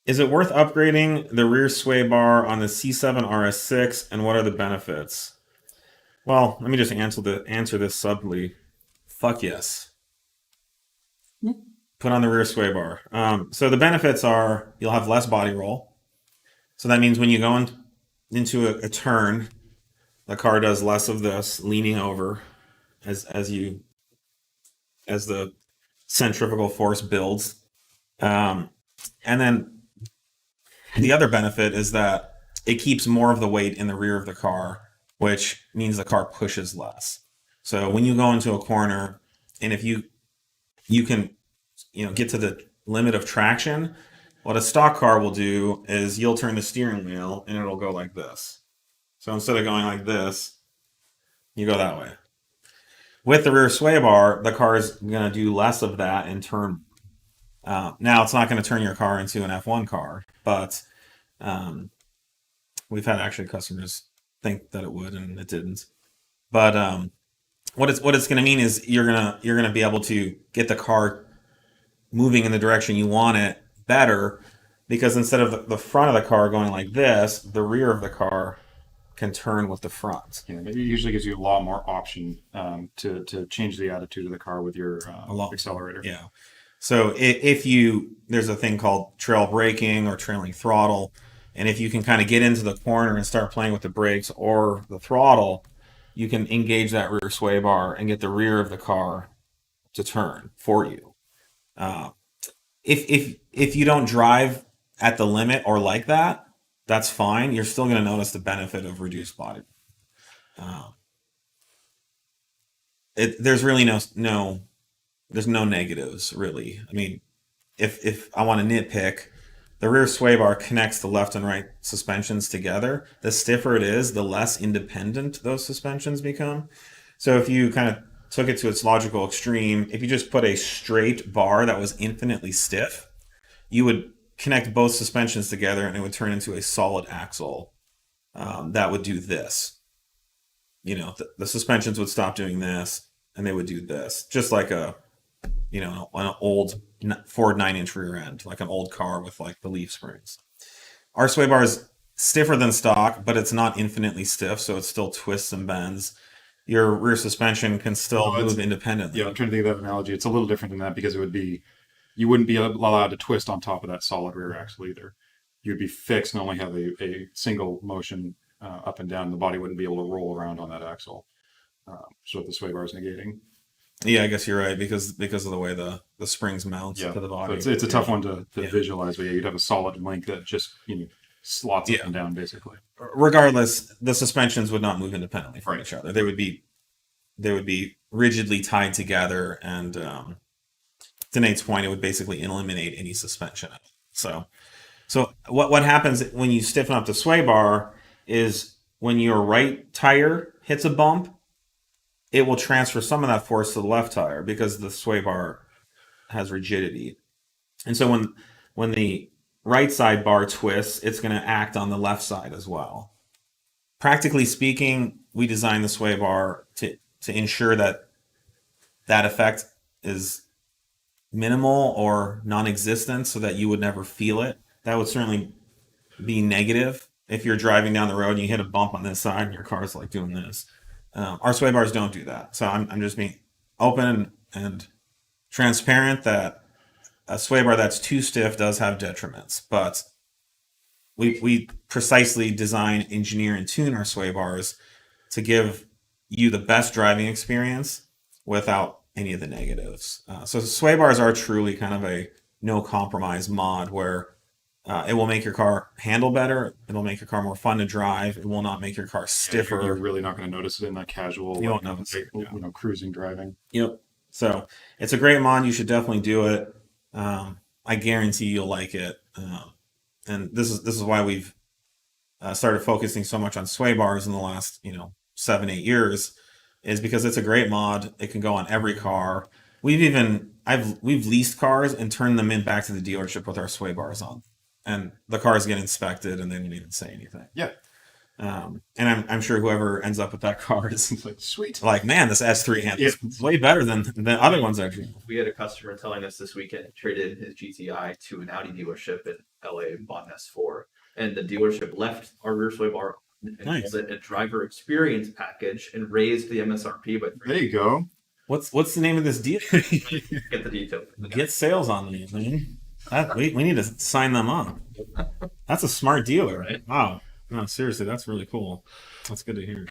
Is it worth upgrading the rear sway bar on the C7 RS6, and what are the benefits? Well, let me just answer this subtly. Fuck yes. Put on the rear sway bar. So the benefits are you'll have less body roll. So that means when you go into a turn, the car does less of this leaning over as the centrifugal force builds. And then the other benefit is that it keeps more of the weight in the rear of the car, which means the car pushes less. So when you go into a corner, and if you can get to the limit of traction, what a stock car will do is you'll turn the steering wheel and it'll go like this. So instead of going like this, you go that way. With the rear sway bar, the car is going to do less of that in turn. Now, it's not going to turn your car into an F1 car, but we've had actually customers think that it would, and it didn't. But what it's going to mean is you're gonna be able to get the car moving in the direction you want it better, because instead of the front of the car going like this, the rear of the car can turn with the front. Yeah, it usually gives you a lot more option to change the attitude of the car with your accelerator. Yeah. So there's a thing called trail braking or trailing throttle, and if you can kind of get into the corner and start playing with the brakes or the throttle, you can engage that rear sway bar and get the rear of the car to turn for you. If you don't drive at the limit or like that, that's fine. You're still going to notice the benefit of reduced body. There's really there's no negatives really. I mean, if I want to nitpick, the rear sway bar connects the left and right suspensions together. The stiffer it is, the less independent those suspensions become. So if you kind of took it to its logical extreme, if you just put a straight bar that was infinitely stiff, you would connect both suspensions together and it would turn into a solid axle that would do this. The suspensions would stop doing this and they would do this, just like an old Ford 9-inch rear end, like an old car with like the leaf springs. Our sway bar is stiffer than stock, but it's not infinitely stiff, so it still twists and bends. Your rear suspension can still move independently. Yeah, I'm trying to think of that analogy. It's a little different than that because you wouldn't be allowed to twist on top of that solid rear axle either. You'd be fixed and only have a single motion up and down. The body wouldn't be able to roll around on that axle. So what the sway bar is negating. Yeah, I guess you're right because of the way the springs mount to the body. It's a tough one to visualize, but you'd have a solid link that just slots up and down basically. Regardless, the suspensions would not move independently from each other. They would be rigidly tied together, and to Nate's point, it would basically eliminate any suspension. So what happens when you stiffen up the sway bar is when your right tire hits a bump, it will transfer some of that force to the left tire because the sway bar has rigidity. And so when the right side bar twists, it's going to act on the left side as well. Practically speaking, we designed the sway bar to ensure that effect is minimal or non-existent so that you would never feel it. That would certainly be negative if you're driving down the road and you hit a bump on this side and your car's like doing this. Our sway bars don't do that. So I'm just being open and transparent that a sway bar that's too stiff does have detriments, but we precisely design, engineer, and tune our sway bars to give you the best driving experience without any of the negatives. So sway bars are truly kind of a no compromise mod where it will make your car handle better. It'll make your car more fun to drive. It will not make your car stiffer. You're really not going to notice it in that casual, you won't notice it, cruising driving. Yep. So it's a great mod. You should definitely do it. I guarantee you'll like it. And this is why we've started focusing so much on sway bars in the last 7-8 years, is because it's a great mod. It can go on every car. We've leased cars and turned them back to the dealership with our sway bars on. And the cars get inspected, and they don't even say anything. Yeah. And I'm sure whoever ends up with that car is like, sweet. Like, man, this S3 handles way better than the other ones actually. We had a customer telling us this weekend he traded his GTI to an Audi dealership, and LA bought an S4, and the dealership left our rear sway bar and Nice. called it a driver experience package and raised the MSRP by There you go. What's the name of this deal? get the details. Get sales on these, man. We need to sign them up. That's a smart dealer. Right. Wow. No, seriously, that's really cool. That's good to hear.